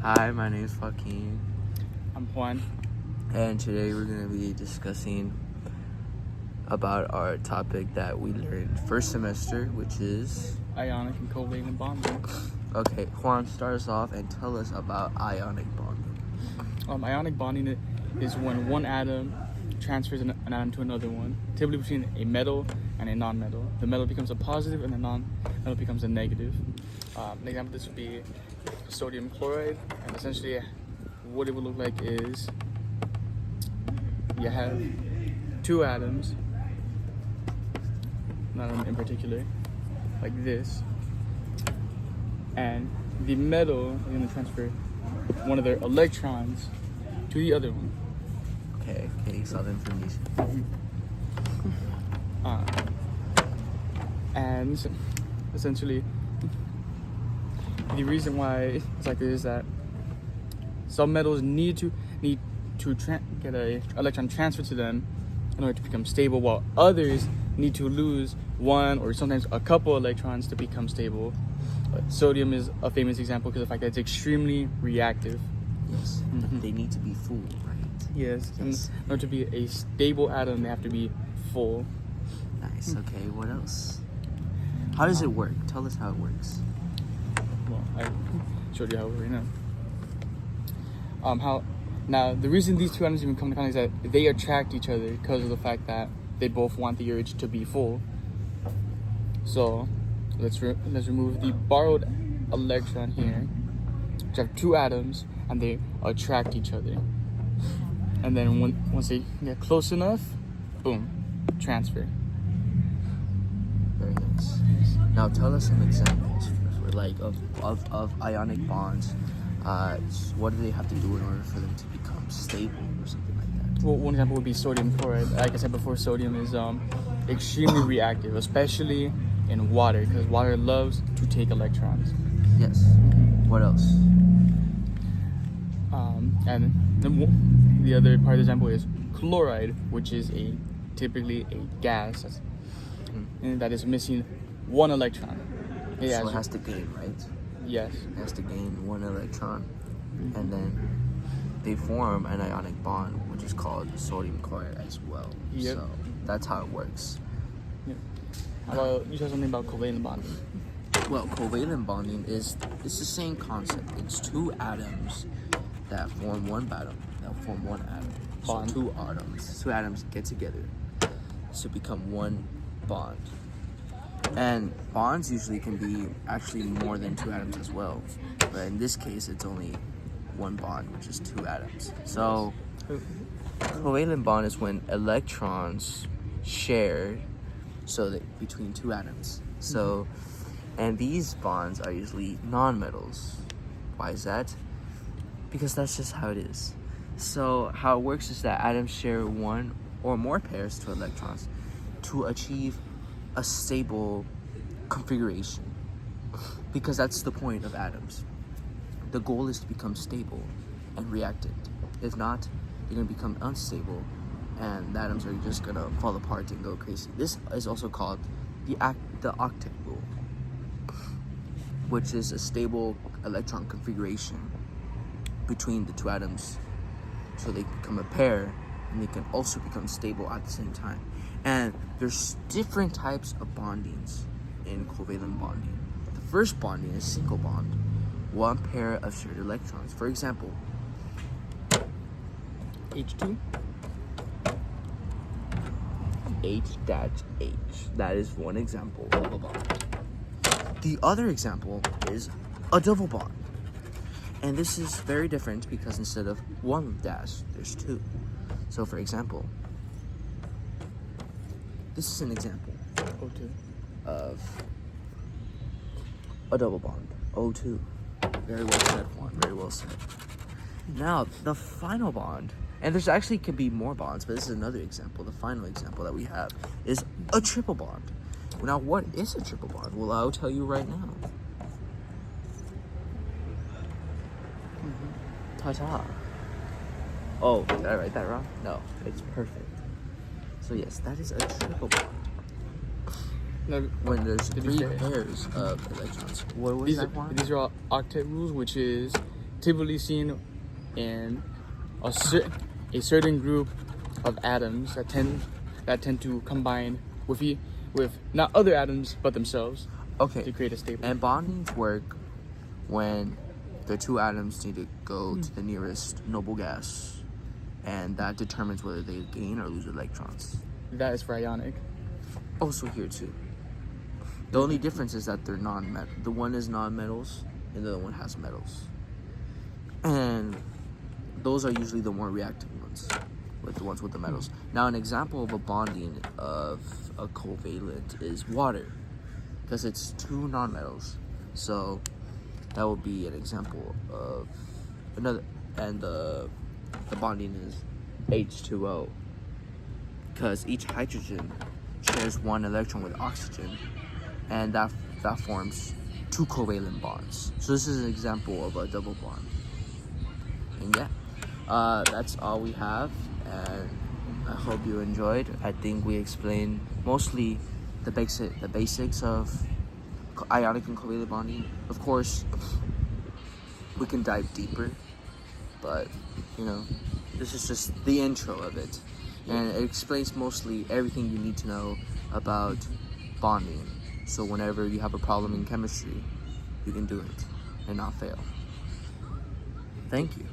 Hi, my name is Joaquin, I'm Juan. and today we're going to be discussing about our topic that we learned first semester, which is... Ionic and covalent bonding. Okay, Juan, start us off and tell us about ionic bonding. Ionic bonding is when one atom transfers an atom to another one, typically between a metal and a non-metal. The metal becomes a positive and the non-metal becomes a negative. An example of this would be sodium chloride, and essentially what it would look like is you have two atoms, not in particular, like this, and the metal is going to transfer one of their electrons to the other one. Okay, solid information. And essentially, the reason why it's like this is that some metals need to get a electron transferred to them in order to become stable, while others need to lose one or sometimes a couple electrons to become stable. Sodium is a famous example because of the fact that it's extremely reactive. Yes, they need to be full, right? Yes. In order to be a stable atom, they have to be full. Nice. Okay, what else? How does it work? Tell us how it works. Well, I showed you how right now. Now the reason these two atoms even come to contact is that they attract each other because of the fact that they both want the urge to be full. So let's remove the borrowed electron here, which have two atoms, and they attract each other. And then once they get close enough, boom, transfer. Very nice. Now tell us some examples of ionic bonds. What do they have to do in order for them to become stable or something like that? Well, one example would be sodium chloride. Like I said before, sodium is extremely reactive, especially in water, because water loves to take electrons. Yes. What else? And the other part of the example is chloride, which is typically a gas that is missing one electron. So it has to gain, right? Yes. It has to gain one electron, and then they form an ionic bond, which is called sodium chloride as well. Yep. So that's how it works. Yep. How about you said something about covalent bonding? Well, covalent bonding it's the same concept. It's two atoms that form one atom. Bond. So two atoms get together to become one bond. And bonds usually can be actually more than two atoms as well. But in this case, it's only one bond, which is two atoms. So covalent bond is when electrons share between two atoms. So, and these bonds are usually non-metals. Why is that? Because that's just how it is. So how it works is that atoms share one or more pairs to electrons to achieve a stable configuration, because that's the point of atoms. The goal is to become stable and reactant. If not, they're going to become unstable, and the atoms are just going to fall apart and go crazy. This is also called the octet rule, which is a stable electron configuration between the two atoms, so they become a pair and they can also become stable at the same time. And there's different types of bondings in covalent bonding. The first bonding is single bond, one pair of shared electrons. For example, H2. H-H. That is one example of a bond. The other example is a double bond. And this is very different because instead of one dash, there's two. So for example, this is an example of a double bond, O2. Very well said, Juan. Very well said. Now, the final bond, and there's actually can be more bonds, but this is another example. The final example that we have is a triple bond. Now, what is a triple bond? Well, I'll tell you right now. Ta-ta. Oh, did I write that wrong? No, it's perfect. So yes, that is a triple bond. No, when there's three pairs of electrons. What was that one? These are all octet rules, which is typically seen in a certain group of atoms that tend to combine with not other atoms but themselves Okay. to create a stable. And bondings work when the two atoms need to go to the nearest noble gas, and that determines whether they gain or lose electrons. That is for ionic. Also here too. The only difference is that they're non-metal. The one is non-metals, and the other one has metals. And those are usually the more reactive ones, with the ones with the metals. Now, an example of a bonding of a covalent is water, because it's two non-metals. So that would be an example of another. And the bonding is H2O, because each hydrogen shares one electron with oxygen, and that forms two covalent bonds. So this is an example of a double bond. And yeah, that's all we have, and I hope you enjoyed. I think we explained mostly the basics of ionic and covalent bonding. Of course, we can dive deeper, but this is just the intro of it, and it explains mostly everything you need to know about bonding. So whenever you have a problem in chemistry, you can do it and not fail. Thank you.